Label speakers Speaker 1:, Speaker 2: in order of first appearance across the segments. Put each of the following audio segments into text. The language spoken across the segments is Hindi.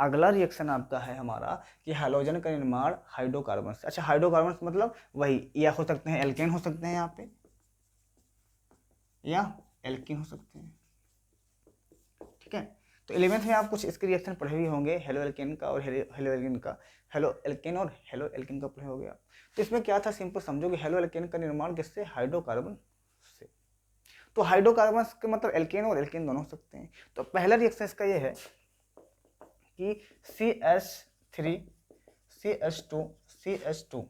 Speaker 1: अगला रिएक्शन आपका है हमारा कि हैलोजन का निर्माण हाइड्रोकार्बन से। अच्छा, हाइड्रोकार्बन मतलब वही, या हो सकते हैं एल्केन हो सकते हैं यहाँ पे, या एल्किन हो सकते हैं, ठीक है। तो 11th में आप कुछ इसके रिएक्शन पढ़े भी होंगे, हेलो एल्केन का और हेलो एल्किन का, हेलो एल्केन और हेलो एल्किन का पढ़े होंगे आप। तो इसमें क्या था, सिंपल समझो कि हेलो एल्केन का निर्माण किससे, हाइड्रोकार्बन से। तो हाइड्रोकार्बन के मतलब एल्केन और एल्केन दोनों हो सकते हैं। तो पहला रिएक्शन इसका ये है कि CH3 CH2 CH2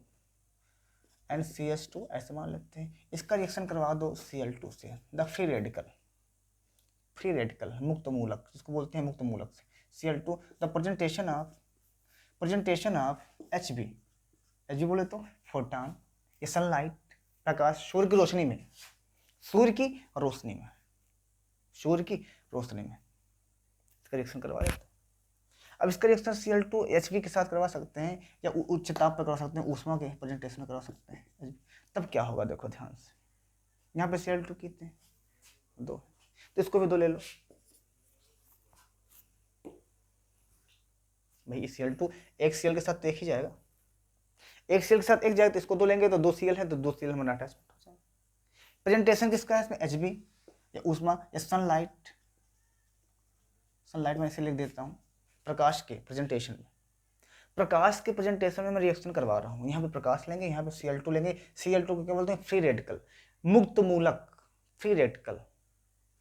Speaker 1: and CH2 ऐसे मान लेते हैं, इसका रिएक्शन करवा दो Cl2 से, the free radical, free radical मुक्त मूलक जिसको बोलते हैं, मुक्त मूलक से Cl2, the presentation of Hb बोले तो फोटॉन, ये सनलाइट, प्रकाश, सूर्य की रोशनी में, सूर्य की रोशनी में, सूर्य की रोशनी में इसका रिएक्शन करवा देते हैं। अब इसका रिएक्शन Cl2 Hb के साथ करवा सकते हैं, या उच्च ताप पर करवा सकते हैं, ऊष्मा के प्रेजेंटेशन में करवा सकते हैं। तब क्या होगा देखो ध्यान से, यहाँ पे Cl2 कितने, 2, तो इसको भी 2 ले लो भाई। Cl2 एक Cl के साथ तो एक ही जाएगा, एक Cl के साथ एक जाएगा, तो इसको 2 लेंगे तो 2 Cl है, तो 2 Cl हमारा अटैचमेंट हो जाएगा। प्रेजेंटेशन किसका है इसमें, Hb या ऊष्मा या सनलाइट, सनलाइट में ऐसे लिख देता हूँ, प्रकाश के प्रेजेंटेशन में, प्रकाश के प्रेजेंटेशन में मैं रिएक्शन करवा रहा हूँ। यहाँ पे प्रकाश लेंगे, यहाँ पे Cl2 लेंगे, Cl2 को क्या बोलते हैं, फ्री रेडिकल, मुक्त मूलक, फ्री रेडिकल।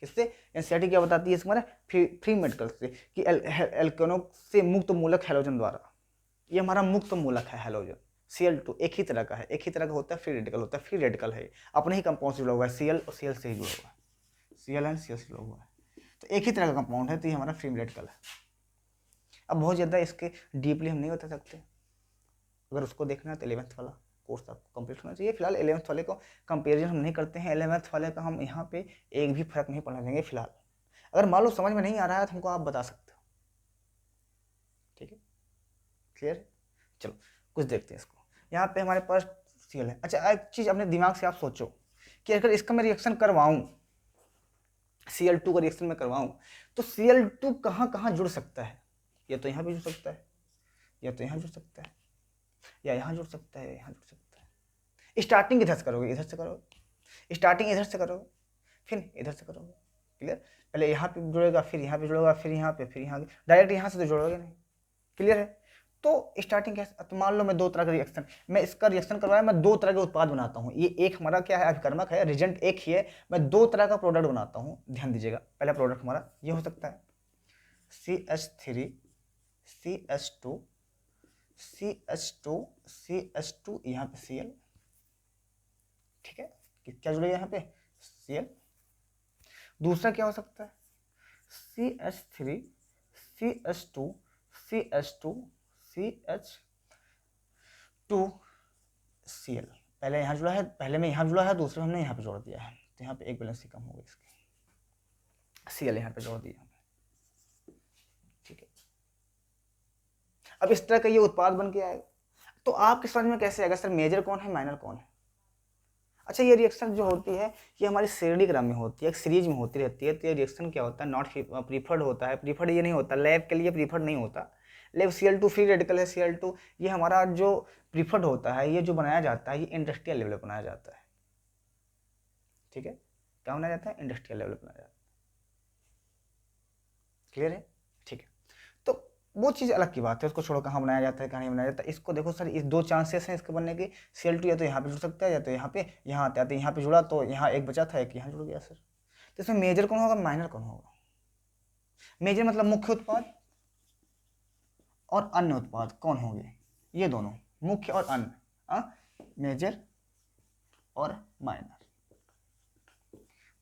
Speaker 1: किससे, एनसीईआरटी क्या बताती है इसमें, फ्री मेडिकल से, कि एल्केनों से मुक्त मूलक हैलोजन द्वारा। ये हमारा मुक्त मूलक है हैलोजन। Cl2 एक ही तरह का है, एक ही तरह का होता है, फ्री रेडिकल होता है, फ्री रेडिकल है, अपने ही कंपाउंड से जुड़ा हुआ है, Cl और Cl से ही जुड़ा हुआ है, Cl एंड Cl से जुड़ा हुआ है, तो एक ही तरह का कंपाउंड है, तो ये हमारा फ्री रेडिकल है। अब बहुत ज़्यादा इसके डीपली हम नहीं बता सकते, अगर उसको देखना है तो 11th वाला कोर्स आपको कंप्लीट होना चाहिए। फिलहाल 11th वाले को कंपेरिजन हम नहीं करते हैं, 11th वाले का हम यहाँ पे एक भी फर्क नहीं पढ़ने देंगे फिलहाल। अगर मान लो समझ में नहीं आ रहा है तो हमको आप बता सकते हो, ठीक है, क्लियर है। चलो कुछ देखते हैं इसको। यहाँ पे हमारे पास Cl है। अच्छा, एक चीज़ अपने दिमाग से आप सोचो कि अगर इसका मैं रिएक्शन करवाऊँ, Cl2 का रिएक्शन में करवाऊँ, तो Cl2 कहाँ कहाँ जुड़ सकता है, या तो यहाँ भी जुड़ सकता है, या तो यहाँ जुड़ सकता है, या यहाँ जुड़ सकता है, यहाँ जुड़ सकता है। स्टार्टिंग इधर से करोगे, इधर से करोगे, स्टार्टिंग इधर से करोगे, फिर इधर से करोगे, क्लियर। पहले यहाँ पे जुड़ेगा, फिर यहाँ पे जुड़ेगा, फिर यहाँ पे, फिर यहाँ पे, डायरेक्ट यहाँ से तो जुड़ोगे नहीं, क्लियर है। तो स्टार्टिंग कैसे, तो मान लो मैं 2 तरह का रिएक्शन, मैं इसका रिएक्शन करवाया, मैं 2 तरह के उत्पाद बनाता हूँ। ये एक हमारा क्या है, अभिकर्मक है, रिजेंट एक ही है, मैं 2 तरह का प्रोडक्ट बनाता हूँ, ध्यान दीजिएगा। पहला प्रोडक्ट हमारा ये हो सकता है CH3 CH2 CH2 CH2, यहाँ पे Cl, ठीक है, क्या जुड़ेगा यहाँ पे, Cl। दूसरा क्या हो सकता है, CH3 CH2 CH2 CH2 Cl। पहले यहाँ जुड़ा है, पहले में यहाँ जुड़ा है, दूसरे हमने यहाँ पे जोड़ दिया है, तो यहाँ पे एक बैलेंस ही कम हो गई इसकी, Cl यहाँ पे जोड़ दिया, ठीक है। अब इस तरह का ये उत्पाद बन के आएगा। तो आपके समझ में कैसे आएगा सर मेजर कौन है, माइनर कौन है। अच्छा, ये रिएक्शन जो होती है ये हमारी श्रेणी क्रम में होती है, एक सीरीज में होती रहती है। तो ये रिएक्शन क्या होता है, नॉट प्रीफर्ड होता है, प्रीफर्ड ये नहीं होता, लैब के लिए प्रीफर्ड नहीं होता। लैब Cl2 फ्री रेडिकल है, Cl2 ये हमारा जो प्रीफर्ड होता है, ये जो बनाया जाता है ये इंडस्ट्रियल लेवल पर बनाया जाता है, ठीक है। क्या बनाया जाता है, इंडस्ट्रियल लेवल पर बनाया जाता है, क्लियर है, ठीक है। तो वो चीज़ अलग की बात है, उसको छोड़ो, कहाँ बनाया जाता है कहाँ नहीं बनाया जाता है। इसको देखो सर, इस 2 चांसेस हैं इसके बनने के, Cl2 या तो यहाँ पे जुड़ सकता है, या तो यहाँ पे, यहाँ आता है, तो यहाँ पे जुड़ा तो यहाँ एक बचा था, एक यहाँ जुड़ गया सर। तो इसमें मेजर कौन होगा, माइनर कौन होगा। मेजर मतलब मुख्य उत्पाद और अन्य उत्पाद कौन होंगे, ये दोनों, मुख्य और अन्य, मेजर और माइनर,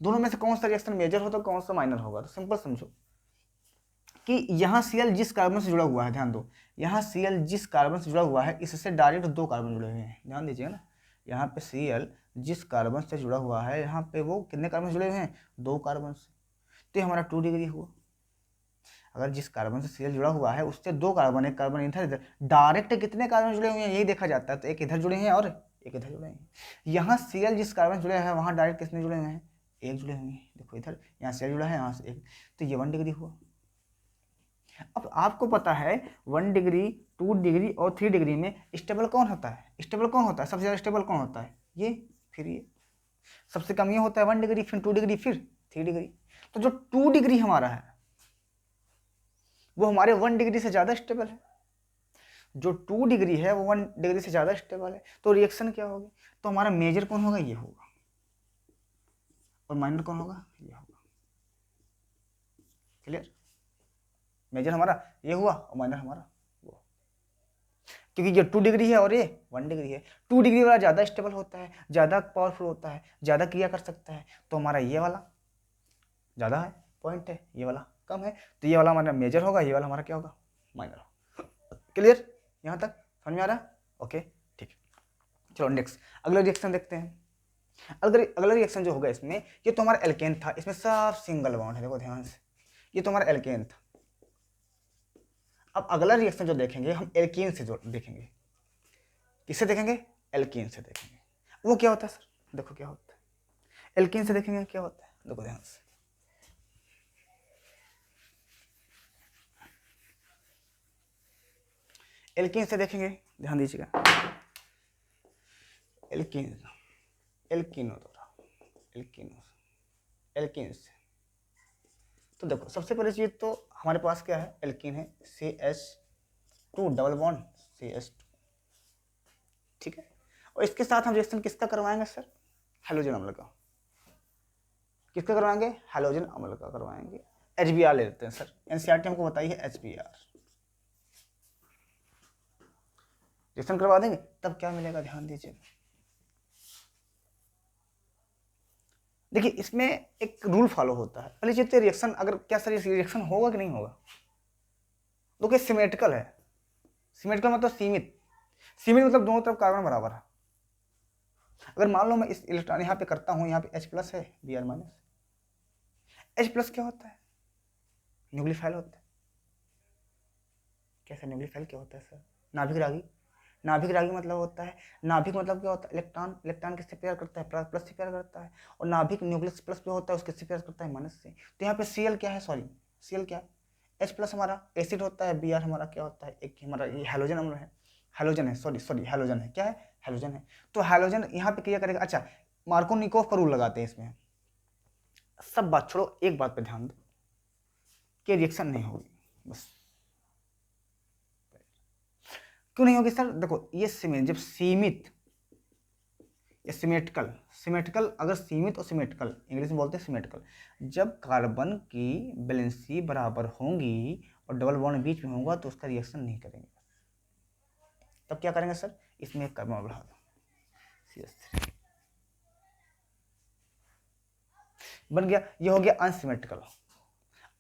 Speaker 1: दोनों में से कौन सा रिएक्शन मेजर होगा, कौन सा माइनर होगा। तो सिंपल समझो कि यहाँ Cl जिस कार्बन से जुड़ा हुआ है, ध्यान दो, यहाँ Cl जिस कार्बन से जुड़ा हुआ है इससे डायरेक्ट 2 कार्बन जुड़े हुए हैं, ध्यान दीजिएगा ना। यहाँ पे Cl जिस कार्बन से जुड़ा हुआ है, यहाँ पे वो कितने कार्बन से जुड़े हुए हैं, 2 कार्बन से, तो ये हमारा 2 डिग्री हुआ। अगर जिस कार्बन से Cl जुड़ा हुआ है उससे 2 कार्बन, एक कार्बन इधर इधर, डायरेक्ट कितने कार्बन जुड़े हुए हैं यही देखा जाता है, तो एक इधर जुड़े हैं और एक इधर जुड़े हैं। यहाँ Cl जिस कार्बन से जुड़े हैं वहाँ डायरेक्ट कितने जुड़े हुए हैं, एक जुड़े हुए हैं, देखो इधर, यहाँ Cl जुड़ा है, यहाँ से एक, तो ये 1 डिग्री हुआ। अब आपको पता है 1 डिग्री 2 डिग्री और 3 डिग्री में स्टेबल कौन होता है, स्टेबल कौन होता है, सबसे ज़्यादा स्टेबल कौन होता है, ये, फिर ये। सबसे कम ये होता है 1 डिग्री, फिर 2 डिग्री, फिर 3 डिग्री। तो जो 2 डिग्री हमारा है वो हमारे 1 डिग्री से ज़्यादा स्टेबल है, जो 2 डिग्री है वो 1 डिग्री से ज़्यादा स्टेबल है। तो रिएक्शन क्या होगी, तो हमारा मेजर कौन होगा, ये होगा, और माइनर कौन होगा, ये होगा। क्लियर, मेजर हमारा ये हुआ और माइनर हमारा वो, क्योंकि ये 2 डिग्री है और ये 1 डिग्री है। 2 डिग्री वाला ज़्यादा स्टेबल होता है, ज़्यादा पावरफुल होता है, ज़्यादा क्रिया कर सकता है, तो हमारा ये वाला ज़्यादा है, पॉइंट है, ये वाला कम है, तो ये वाला हमारा मेजर होगा, ये वाला हमारा क्या होगा, माइनर होगा। क्लियर, यहाँ तक समझ में आ रहा है? ओके ठीक है, चलो नेक्स्ट अगला रिएक्शन देखते हैं। अगला रिएक्शन जो होगा इसमें, ये तो हमारा एल्केन था, इसमें सब सिंगल बॉन्ड है, देखो ध्यान से, ये तो हमारा एल्केन था। अब अगला रिएक्शन जो देखेंगे हम एल्कीन से जो देखेंगे, किससे देखेंगे, एल्कीन से देखेंगे। वो क्या होता है सर, देखो क्या होता है, एल्कीन से देखेंगे क्या होता है, देखो ध्यान से, एल्कीन से देखेंगे, ध्यान दीजिएगा, एल्कीन, एल्कीन से तो देखो सबसे पहले चीज तो हमारे पास क्या है, एल्कीन है, CH2 डबल बॉन्ड CH2, ठीक है। और इसके साथ हम रिएक्शन किसका करवाएंगे सर, हैलोजन अम्ल का। किसका करवाएंगे, हैलोजन अम्ल का करवाएंगे। HBr ले लेते हैं सर, NCERT हमको बताइए HBr। रिएक्शन करवा देंगे तब क्या मिलेगा, ध्यान दीजिए। देखिए इसमें एक रूल फॉलो होता है, पहले चीज रिएक्शन अगर क्या सर रिएक्शन होगा कि नहीं होगा, तो क्या सिमेट्रिकल है, सिमेट्रिकल मतलब सीमित, सीमित मतलब दोनों तरफ कार्बन बराबर है। अगर मान लो मैं इस इलेक्ट्रॉन यहाँ पे करता हूँ, यहाँ पे H+ है, Br-, H+ क्या होता है, न्यूक्लियोफाइल होता है। कैसा न्यूक्लियोफाइल क्या होता है सर, नाभिक रागी। नाभिक रागी मतलब होता है, नाभिक मतलब क्या होता है, इलेक्ट्रॉन, इलेक्ट्रॉन किससे पेयर करता है, प्लस से पेयर करता है, और नाभिक न्यूक्लियस प्लस जो होता है उसके से पेयर करता है माइनस से। तो यहाँ पे Cl क्या है, सॉरी Cl क्या है, H+ हमारा एसिड होता है, Br हमारा क्या होता है, एक हमारा ये हैलोजन अम्ल है, हैलोजन है, सॉरी हैलोजन है, क्या है, हैलोजन है। तो हैलोजन यहाँ पे क्या करेगा, अच्छा मार्कोनिकोव का रूल लगाते हैं इसमें। सब बात छोड़ो, एक बात पे ध्यान दो कि रिएक्शन नहीं होगी, बस। क्यों नहीं होगी सर, देखो ये सीमित, जब सीमित या सिमेट्रिकल अगर सीमित और सिमेट्रिकल, इंग्लिश में बोलते हैं सिमेट्रिकल, जब कार्बन की वैलेंसी बराबर होंगी और डबल बॉन्ड बीच में होगा तो उसका रिएक्शन नहीं करेंगे। तब क्या करेंगे सर, इसमें एक कार्बन बढ़ा दो, CH3 बन गया, ये हो गया अनसिमेट्रिकल,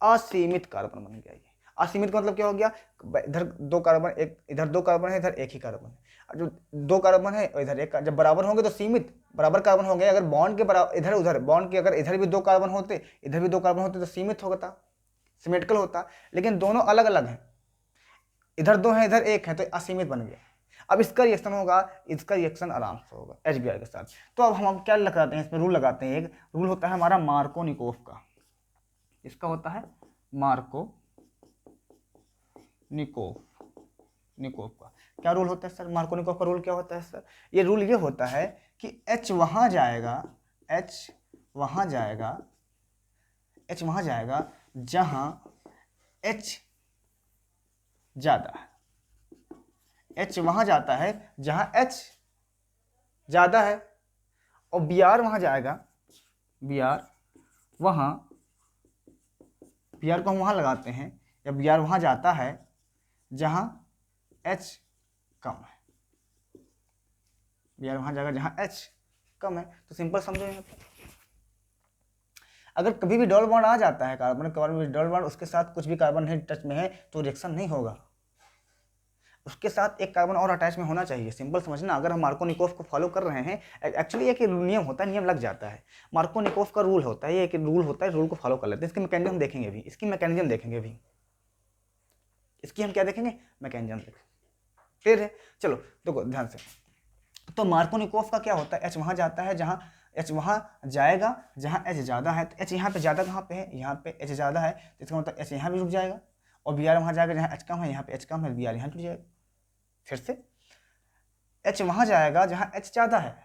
Speaker 1: असीमित कार्बन बन गया। ये असीमित का मतलब क्या हो गया, इधर 2 कार्बन, एक इधर 2 कार्बन है, इधर एक ही कार्बन है। जो 2 कार्बन है और इधर एक, जब बराबर होंगे तो सीमित, बराबर कार्बन होंगे। अगर बॉन्ड के बराबर इधर उधर, बॉन्ड के अगर इधर भी 2 कार्बन होते, इधर भी 2 कार्बन होते तो सीमित होता, सिमेट्रिकल होता। लेकिन दोनों अलग अलग हैं, इधर 2 है इधर 1 है, तो असीमित बन गया। अब इसका रिएक्शन होगा, इसका रिएक्शन आराम से होगा HBr के साथ। तो अब हम क्या लगाते हैं इसमें, रूल लगाते हैं। एक रूल होता है हमारा मार्कोनिकोव का, इसका होता है मार्कोनिकोव का। क्या रूल होता है सर, मार्कोनिकोव का रूल क्या होता है सर, ये रूल ये होता है कि H वहां जाएगा जहां H ज्यादा है, H वहां जाता है जहां H ज्यादा है, और Br वहां जाएगा, Br को हम वहां लगाते हैं, या Br वहां जाता है जहां H कम है, Br वहां जाएगा जहां H कम है। तो सिंपल समझो, यहाँ पे अगर कभी भी डबल बॉन्ड आ जाता है, कार्बन में डबल बॉन्ड, उसके साथ कुछ भी कार्बन नहीं टच में है तो रिएक्शन नहीं होगा, उसके साथ एक कार्बन और अटैच में होना चाहिए। सिंपल समझना, अगर हम मार्कोनिकोव को फॉलो कर रहे हैं, एक्चुअली एक नियम होता है, नियम लग जाता है। मार्कोनिकोव का रूल होता है, ये एक रूल होता है, रूल को फॉलो कर लेते हैं। इसकी मैकेनिज्म देखेंगे भी, इसकी हम क्या देखेंगे, मैकेनिज्म देखेंगे। क्लियर है, चलो देखो ध्यान से। तो मार्कोनिकोव का क्या होता है, H वहां जाता है जहां H वहां जाएगा जहां H ज्यादा है। तो H यहाँ पे ज्यादा कहाँ पे है, यहाँ पे H ज्यादा है, तो इसका मतलब H यहाँ भी रुक जाएगा, और बी आर वहाँ जाएगा जहाँ एच कम है, यहाँ पे एच कम है, बी आर यहाँ जुड़ जाएगा। फिर से एच वहाँ जाएगा जहाँ एच ज़्यादा है,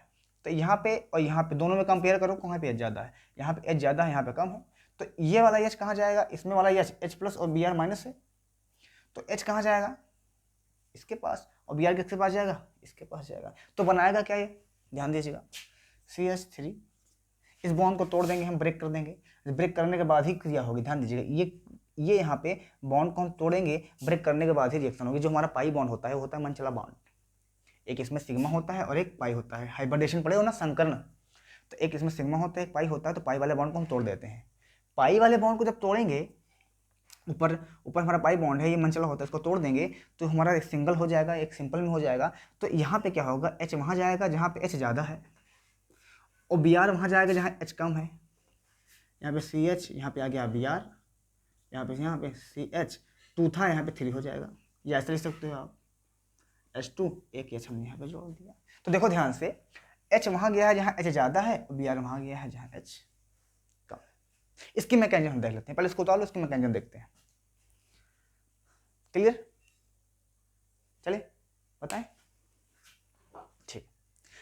Speaker 1: तो यहाँ पे और यहाँ पे दोनों में कंपेयर करो, कहाँ पे एच ज़्यादा है, यहाँ पे एच ज़्यादा है, यहाँ पे कम है, तो ये वाला एच कहाँ जाएगा, इसमें वाला एच एच प्लस और बी आर माइनस है, तो एच कहाँ जाएगा, इसके पास, और बी आर किसके पास जाएगा, इसके पास जाएगा। तो बनाएगा क्या ये, ध्यान दीजिएगा, CH3, इस बॉन्ड को तोड़ देंगे हम, ब्रेक कर देंगे, ब्रेक करने के बाद ही क्रिया होगी। ध्यान दीजिएगा, ये यहाँ पे बॉन्ड को हम तोड़ेंगे, ब्रेक करने के बाद ही रिएक्शन होगी। जो हमारा पाई बॉन्ड होता है वो होता है मनचला बॉन्ड, एक इसमें सिग्मा होता है और एक पाई होता है। हाइब्रिडेशन पढ़े हो ना, संकर्ण, तो एक इसमें सिग्मा होता है, एक पाई होता है, तो पाई वाले बॉन्ड को हम तोड़ देते हैं। पाई वाले बॉन्ड को जब तोड़ेंगे, ऊपर हमारा पाई बॉन्ड है, ये मनचला होता है, इसको तोड़ देंगे तो हमारा एक सिंगल हो जाएगा, एक सिंपल में हो जाएगा। तो यहाँ पे क्या होगा, एच वहाँ जाएगा जहाँ पे एच ज़्यादा है, और बी आर वहाँ जाएगा जहाँ एच कम है। यहाँ पे सी एच, यहाँ पे आ गया बी आर, यहाँ पे सी एच, 2 था, यहाँ पे 3 हो जाएगा। या ऐसे लिख सकते हो आप, H2, एक एच हमने यहाँ पे जोड़ दिया। तो देखो ध्यान से, H वहाँ गया है जहाँ H ज़्यादा है, और बी आर वहाँ गया है जहाँ H कम है। इसकी मैकेनिज्म हम देख लेते हैं, पहले इसको उतार लो, इसकी मैकेनिज्म देखते हैं। क्लियर, चलिए बताएं। ठीक,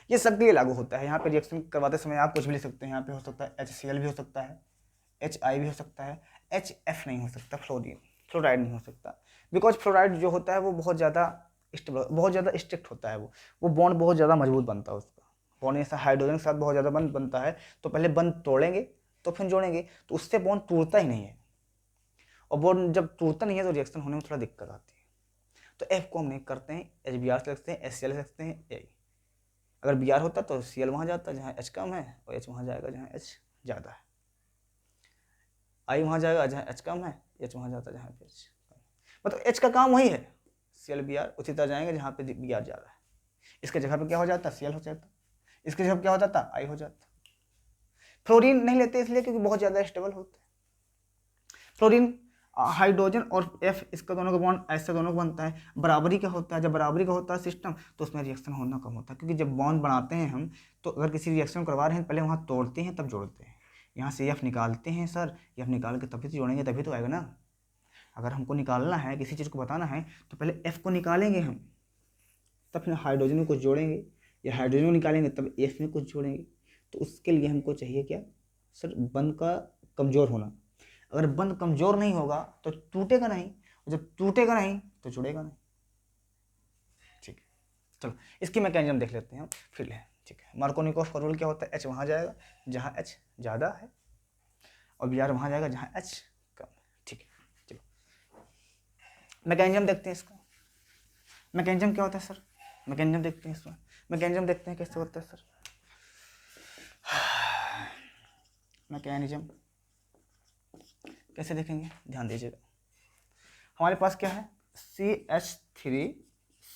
Speaker 1: ये सबके लिए लागू होता है। यहाँ पे रिएक्शन करवाते समय आप कुछ भी लिख सकते हैं, यहाँ पे हो सकता है HCl भी हो सकता है, HI भी हो सकता है, HF नहीं हो सकता, फ्लोराइड नहीं हो सकता, बिकॉज फ्लोराइड जो होता है वो बहुत ज़्यादा स्ट्रिक्ट होता है, वो बॉन्ड बहुत ज़्यादा मजबूत बनता है, उसका बॉन्ड ऐसा हाइड्रोजन के साथ बहुत ज़्यादा बंद बनता है। तो पहले बंद तोड़ेंगे तो फिर जोड़ेंगे, तो उससे बॉन्ड टूटता ही नहीं है, और बॉन्ड जब टूटता नहीं है तो रिएक्शन होने में थोड़ा दिक्कत आती है। तो F को हम नहीं करते हैं, HBr से लिखते हैं, HCl से लिखते हैं, A। अगर Br होता तो Cl वहाँ जाता जहाँ H कम है, और H वहाँ जाएगा जहाँ H ज़्यादा है, I वहाँ जाएगा जहाँ H कम है, H वहाँ जाता जहाँ पे H कम है। मतलब H का काम वही है, Cl Br उसी तरह जाएंगे जहाँ पे Br ज़्यादा है। इसके जगह पे क्या हो जाता, Cl हो जाता, इसके जगह क्या हो जाता, I हो जाता। फ्लोरीन नहीं लेते इसलिए क्योंकि बहुत ज़्यादा स्टेबल होते हैं। फ्लोरीन हाइड्रोजन और F, इसका दोनों का बॉन्ड ऐसे दोनों का बनता है, बराबरी का होता है। जब बराबरी का होता है सिस्टम, तो उसमें रिएक्शन होना कम होता है, क्योंकि जब बॉन्ड बनाते हैं हम, तो अगर किसी रिएक्शन करवा रहे हैं पहले वहाँ तोड़ते हैं तब जोड़ते हैं। यहाँ से F निकालते हैं सर, F निकाल के तभी तो जोड़ेंगे, तभी तो आएगा ना। अगर हमको निकालना है, किसी चीज़ को बताना है, तो पहले F को निकालेंगे हम, तब फिर हाइड्रोजन में कुछ जोड़ेंगे, या हाइड्रोजन को निकालेंगे तब F में कुछ जोड़ेंगे। तो उसके लिए हमको चाहिए क्या सर, बंध का कमज़ोर होना। अगर बंध कमज़ोर नहीं होगा तो टूटेगा नहीं, और जब टूटेगा नहीं तो जुड़ेगा नहीं। ठीक है, चलो इसकी मैकेनिज्म देख लेते हैं हम फिर ले। ठीक है, मार्कोनिकोव का रूल क्या होता है, H वहाँ जाएगा जहाँ H ज़्यादा है, और Br वहाँ जाएगा जहाँ H कम है। ठीक है, चलो मैकेनिज्म देखते हैं इसका। मैकेनिज्म क्या होता है सर, मैकेनिज्म देखते हैं इसमें, मैकेनिज्म देखते हैं कैसे होता है सर। मैकेनिज्म कैसे देखेंगे, ध्यान दीजिएगा। हमारे पास क्या है, CH3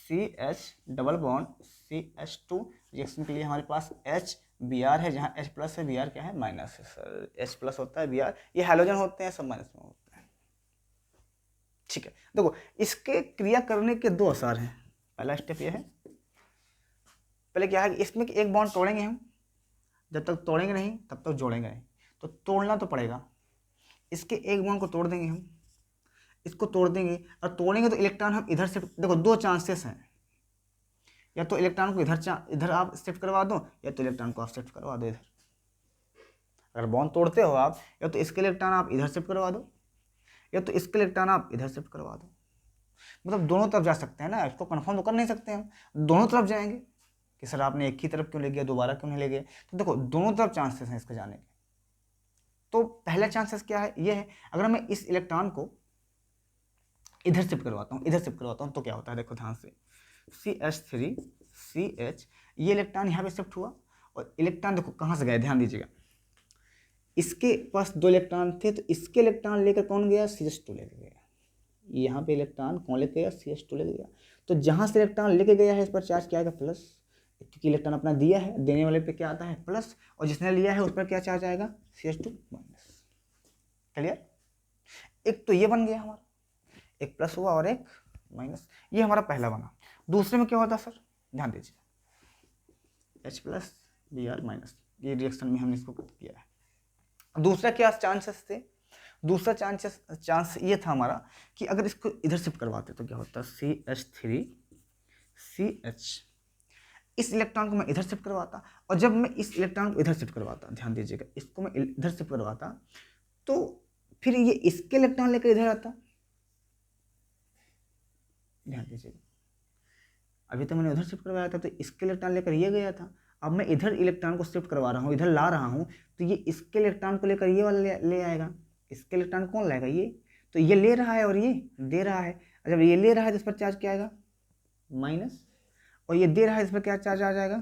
Speaker 1: CH double bond CH2, reaction के लिए हमारे पास HBr है जहाँ H प्लस है, Br क्या है, माइनस है सर। H प्लस होता है, Br ये हैलोजन होते हैं, सब माइनस में होते हैं। ठीक है, देखो इसके क्रिया करने के 2 आसार हैं। पहला स्टेप ये है, पहले क्या है कि इसमें एक बॉन्ड तोड़ेंगे हम, जब तक तोड़ेंगे नहीं तब तक जोड़ेंगे नहीं, तो तोड़ना तो पड़ेगा। इसके एक बॉन्ड को तोड़ देंगे हम, इसको तोड़ देंगे, और तोड़ेंगे तो इलेक्ट्रॉन हम इधर से, देखो 2 चांसेस हैं, या तो इलेक्ट्रॉन को इधर आप शिफ्ट करवा दो, या तो इलेक्ट्रॉन को आप शिफ्ट करवा दो इधर। अगर बॉन्ड तोड़ते हो आप, या तो इसके इलेक्ट्रॉन आप इधर शिफ्ट करवा दो, या तो इसके इलेक्ट्रॉन आप इधर शिफ्ट करवा दो। मतलब दोनों तरफ जा सकते हैं ना, इसको कन्फर्म तो कर नहीं सकते हम, दोनों तरफ जाएंगे कि सर आपने एक ही तरफ क्यों ले गया, दोबारा क्यों नहीं ले गए। तो देखो दोनों तरफ चांसेस हैं इसके जाने के। तो पहला चांसेस क्या है, ये है, अगर मैं इस इलेक्ट्रॉन को इधर शिफ्ट करवाता हूँ तो क्या होता है, देखो ध्यान से, CH3 CH, ये इलेक्ट्रॉन यहाँ पे शिफ्ट हुआ, और इलेक्ट्रॉन देखो कहाँ से गए, ध्यान दीजिएगा। इसके पास 2 इलेक्ट्रॉन थे, तो इसके इलेक्ट्रॉन लेकर कौन गया, CH2 लेकर गया। यहाँ पे इलेक्ट्रॉन कौन लेके गया, CH2 लेके गया। तो जहाँ से इलेक्ट्रॉन लेके गया है इस पर चार्ज क्या आएगा, प्लस, क्योंकि इलेक्ट्रॉन अपना दिया है, देने वाले पे क्या आता है, प्लस, और जिसने लिया है उस पर क्या चार्ज आएगा, CH2 माइनस। क्लियर, एक तो ये बन गया हमारा, एक प्लस हुआ और एक माइनस, ये हमारा पहला बना। दूसरे में क्या होता है सर, ध्यान दीजिए, H प्लस Br माइनस, ये रिएक्शन में हमने इसको किया है। दूसरा क्या चांसेस थे, दूसरा चांस ये था हमारा कि अगर इसको इधर शिफ्ट करवाते तो क्या होता, CH3 CH, इस इलेक्ट्रॉन को मैं इधर शिफ्ट करवाता, और जब मैं इस इलेक्ट्रॉन को इधर शिफ्ट करवाता, ध्यान दीजिएगा, इसको मैं इधर शिफ्ट करवाता तो फिर ये इसके इलेक्ट्रॉन लेकर इधर आता, ध्यान दीजिएगा, अभी तो मैंने उधर शिफ्ट करवाया था तो इसके इलेक्ट्रॉन लेकर ये गया था, अब मैं इधर इलेक्ट्रॉन को शिफ्ट करवा रहा हूँ, इधर ला रहा हूँ, तो ये इसके इलेक्ट्रॉन को लेकर ये वाला ले आएगा, इसके इलेक्ट्रॉन कौन लाएगा, ये, तो ये ले रहा है और ये दे रहा है, जब ये ले रहा है तो इस पर चार्ज क्या आएगा, माइनस, और ये दे रहा है इस पर क्या चार्ज आ जाएगा,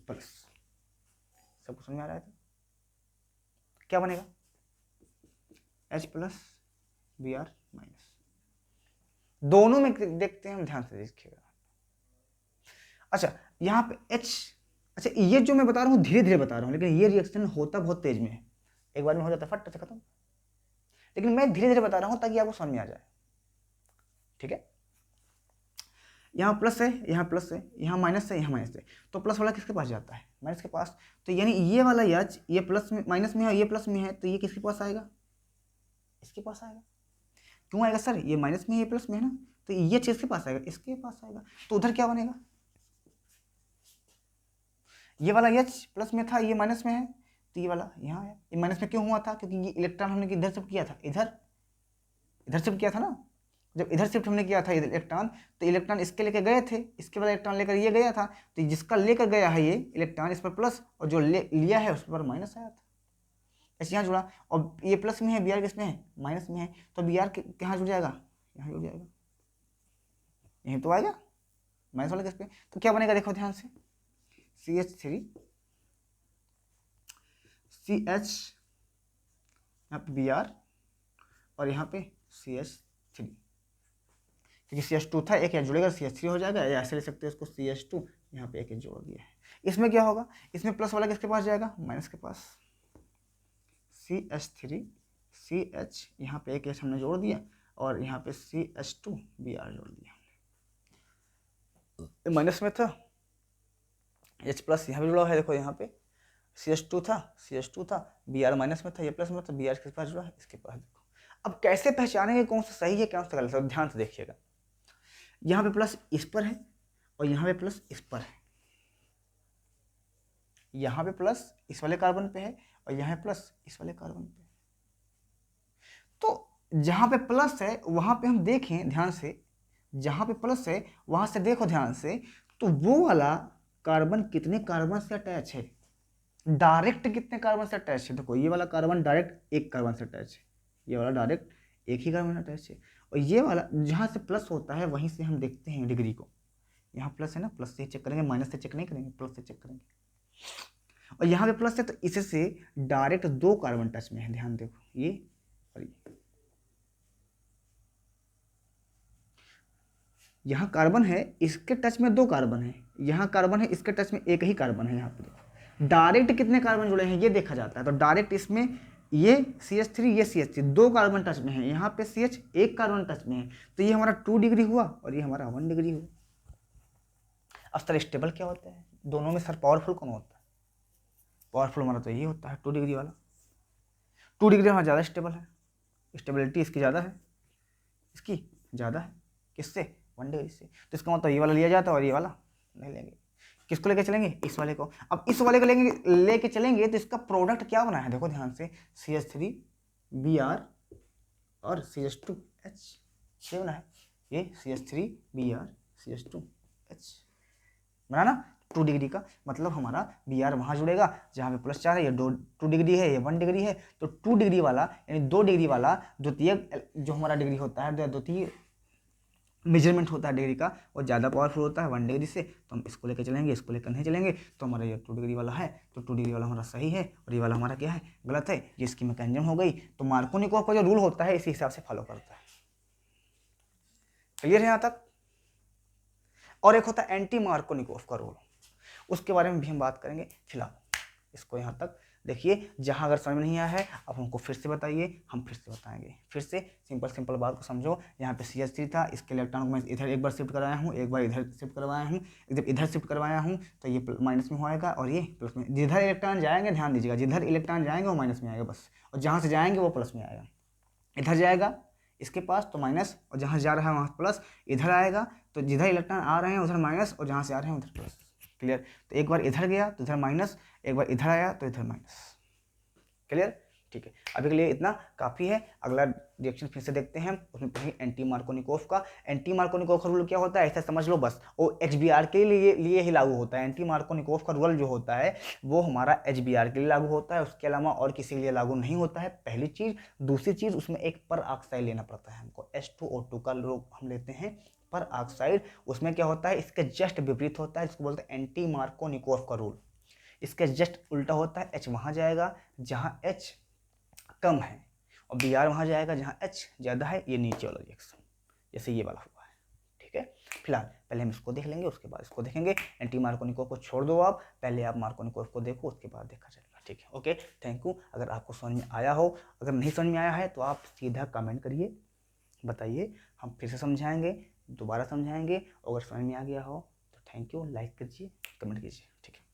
Speaker 1: प्लस। सबको समझ में आ रहा है, तो क्या बनेगा, H प्लस Br माइनस, दोनों में देखते हैं हम, ध्यान से देखिएगा। अच्छा यहाँ पे H, अच्छा ये जो मैं बता रहा हूँ धीरे धीरे बता रहा हूँ, लेकिन ये रिएक्शन होता बहुत तेज में है, एक बार में हो जाता है फट से खत्म, लेकिन मैं धीरे धीरे बता रहा हूँ ताकि आपको समझ में आ जाए, ठीक है। यहाँ प्लस है, यहाँ प्लस है, यहाँ माइनस है, यहाँ माइनस है, तो प्लस वाला किसके पास जाता है, माइनस के पास, तो यानी ये वाला H ये प्लस में माइनस में है, ये प्लस में है, तो ये किसके पास आएगा, इसके पास आएगा। क्यों आएगा सर, ये माइनस में है, ये प्लस में है ना, तो ये चीज के पास आएगा, इसके पास आएगा, तो उधर क्या बनेगा, ये वाला H प्लस में था, ये माइनस में है, तो ये वाला यहाँ है, ये माइनस में क्यों हुआ था, क्योंकि ये इलेक्ट्रॉन हमने इधर शिफ्ट किया था, इधर शिफ्ट किया था ना, जब इधर शिफ्ट हमने किया था इलेक्ट्रॉन, तो इलेक्ट्रॉन इसके लेकर गए थे, इसके बाद इलेक्ट्रॉन लेकर ये गया था, तो जिसका लेकर गया है ये इलेक्ट्रॉन इस पर प्लस, और जो लिया है उस पर माइनस आया था, ऐसे यहाँ जुड़ा, और ये प्लस में है, Br किसमें है, माइनस में है, तो Br कहाँ जुड़ जाएगा, यहाँ जुड़ जाएगा, यहीं तो आएगा, माइनस वाला किस पे, तो क्या बनेगा देखो ध्यान से, CH3 CH, यहाँ पे Br और यहाँ पे CH3, क्योंकि CH2 था, एक यहाँ जुड़ेगा CH3 हो जाएगा, या ऐसे ले सकते हैं इसको CH2, यहाँ पे एक जोड़ दिया है, इसमें क्या होगा, इसमें प्लस वाला किसके पास जाएगा, माइनस के पास, CH3 CH, यहाँ पे एक H हमने जोड़ दिया, और यहाँ पे CH2 Br जोड़ दिया, माइनस में था, H प्लस यहाँ भी जुड़ा है, देखो यहाँ पे CH2 था, Br माइनस में था, ये प्लस में था, Br किसके पास जुड़ा है, इसके पास। देखो अब कैसे पहचानेंगे कौन सा सही है कौन सा गलत है, ध्यान से देखिएगा, यहाँ पे प्लस इस पर है और यहाँ पे प्लस इस पर है, यहाँ पे प्लस इस वाले कार्बन पे है और यहाँ पे प्लस इस वाले कार्बन पे, तो जहाँ पे प्लस है वहाँ पे हम देखें ध्यान से, जहाँ पे प्लस है वहाँ से देखो ध्यान से, तो वो वाला कार्बन कितने कार्बन से अटैच है, डायरेक्ट कितने कार्बन से अटैच है, देखो ये वाला कार्बन डायरेक्ट एक कार्बन से अटैच है, ये वाला डायरेक्ट एक ही कार्बन अटैच है, और ये वाला जहाँ से प्लस होता है वहीं से हम देखते हैं डिग्री को, यहाँ प्लस है ना, प्लस से चेक करेंगे, माइनस से चेक नहीं करेंगे, प्लस से चेक करेंगे, और यहाँ पे प्लस है तो इससे डायरेक्ट दो कार्बन टच में है, ध्यान देखो ये और ये, यहाँ कार्बन है इसके टच में दो कार्बन है, यहाँ कार्बन है इसके टच में एक ही कार्बन है, यहाँ पे देखो डायरेक्ट कितने कार्बन जुड़े हैं ये देखा जाता है, तो डायरेक्ट इसमें ये CH3 ये CH3 दो कार्बन टच में है, यहाँ पे CH एक कार्बन टच में है, तो ये हमारा 2 डिग्री हुआ और ये हमारा 1 डिग्री हुआ। अब सर स्टेबल क्या होता है, दोनों में सर पावरफुल कौन होता है, पावरफुल हमारा तो ये होता है 2 डिग्री वाला, 2 डिग्री हमारा ज़्यादा स्टेबल है, स्टेबिलिटी इसकी ज़्यादा है, इसकी ज़्यादा है, किससे 1 डिग्री से, तो इसका मतलब ये वाला लिया जाता है और ये वाला नहीं लेंगे, किसको लेके चलेंगे, इस वाले को। अब इस वाले को लेके चलेंगे तो इसका प्रोडक्ट क्या बना है, देखो ध्यान से, CH3 Br और CH2H, ये बना है, ये CH3 Br CH2H बना ना, 2 डिग्री का मतलब हमारा Br वहाँ जुड़ेगा जहाँ पे प्लस 4 है, ये 2 डिग्री है, ये 1 डिग्री है, तो 2 डिग्री वाला यानी 2 डिग्री वाला द्वितीय जो हमारा डिग्री होता है, द्वितीय मेजरमेंट होता है डिग्री का, वो ज़्यादा पावरफुल होता है 1 डिग्री से, तो हम इसको लेकर चलेंगे, इसको लेकर नहीं चलेंगे, तो हमारा ये 2 डिग्री वाला है, तो 2 डिग्री वाला हमारा सही है और ये वाला हमारा क्या है, गलत है, ये इसकी मैकेनिज्म हो गई। तो मार्कोनिकोव का जो रूल होता है इसी हिसाब से फॉलो करता है। क्लियर है यहाँ तक? और एक होता है एंटी मार्कोनिकोव का रूल, उसके बारे में भी हम बात करेंगे, फिलहाल इसको यहाँ तक देखिए जहाँ अगर समझ में नहीं आया है आप हमको फिर से बताइए, हम फिर से बताएंगे। फिर से सिंपल बात को समझो। यहाँ पे CH3 था, इसके इलेक्ट्रॉन को मैं इधर एक बार शिफ्ट करवाया हूँ, एक बार इधर शिफ्ट करवाया हूँ। जब इधर शिफ्ट करवाया हूँ तो ये माइनस में होएगा और ये प्लस में। जिधर इलेक्ट्रॉन जाएंगे ध्यान दीजिएगा, जिधर इलेक्ट्रॉन जाएंगे वो माइनस में आएगा बस, और जहाँ से जाएंगे वो प्लस में आएगा। इधर जाएगा इसके पास तो माइनस, और जहाँ जा रहा है वहाँ प्लस। इधर आएगा तो जिधर इलेक्ट्रॉन आ रहे हैं उधर माइनस, और जहाँ से आ रहे हैं उधर प्लस। क्लियर? तो एक बार इधर गया तो इधर माइनस, एक बार इधर आया तो इधर माइनस। क्लियर? ठीक है, अभी के लिए इतना काफ़ी है। अगला रिएक्शन फिर से देखते हैं, उसमें पढ़ेंगे एंटी मार्कोनिकोव का। एंटी मार्कोनिकोव का रूल क्या होता है ऐसा समझ लो बस, वो HBr के लिए ही लागू होता है। एंटी मार्कोनिकोव का रूल जो होता है वो हमारा HBr के लिए लागू होता है, उसके अलावा और किसी के लिए लागू नहीं होता है, पहली चीज़। दूसरी चीज़, उसमें एक पर ऑक्साइड लेना पड़ता है हमको, H2O2 का लोग हम लेते हैं पर ऑक्साइड। उसमें क्या होता है, इसके जस्ट विपरीत होता है, जिसको बोलते हैं एंटी मार्कोनिकोव का रूल। इसके जस्ट उल्टा होता है, H वहाँ जाएगा जहाँ H कम है, और Br वहाँ जाएगा जहाँ H ज़्यादा है। ये नीचे वाला रिएक्शन जैसे ये वाला हुआ है। ठीक है, फिलहाल पहले हम इसको देख लेंगे, उसके बाद इसको देखेंगे। एंटी मार्कोनिकोव को छोड़ दो आप, पहले आप मार्कोनिकोव को देखो, उसके बाद देखा जाएगा। ठीक है, ओके, थैंक यू। अगर आपको समझ में आया हो, अगर नहीं समझ में आया है तो आप सीधा कमेंट करिए, बताइए, हम फिर से समझाएंगे, दोबारा समझाएंगे। अगर समझ में आ गया हो तो थैंक यू, लाइक कीजिए, कमेंट कीजिए। ठीक है।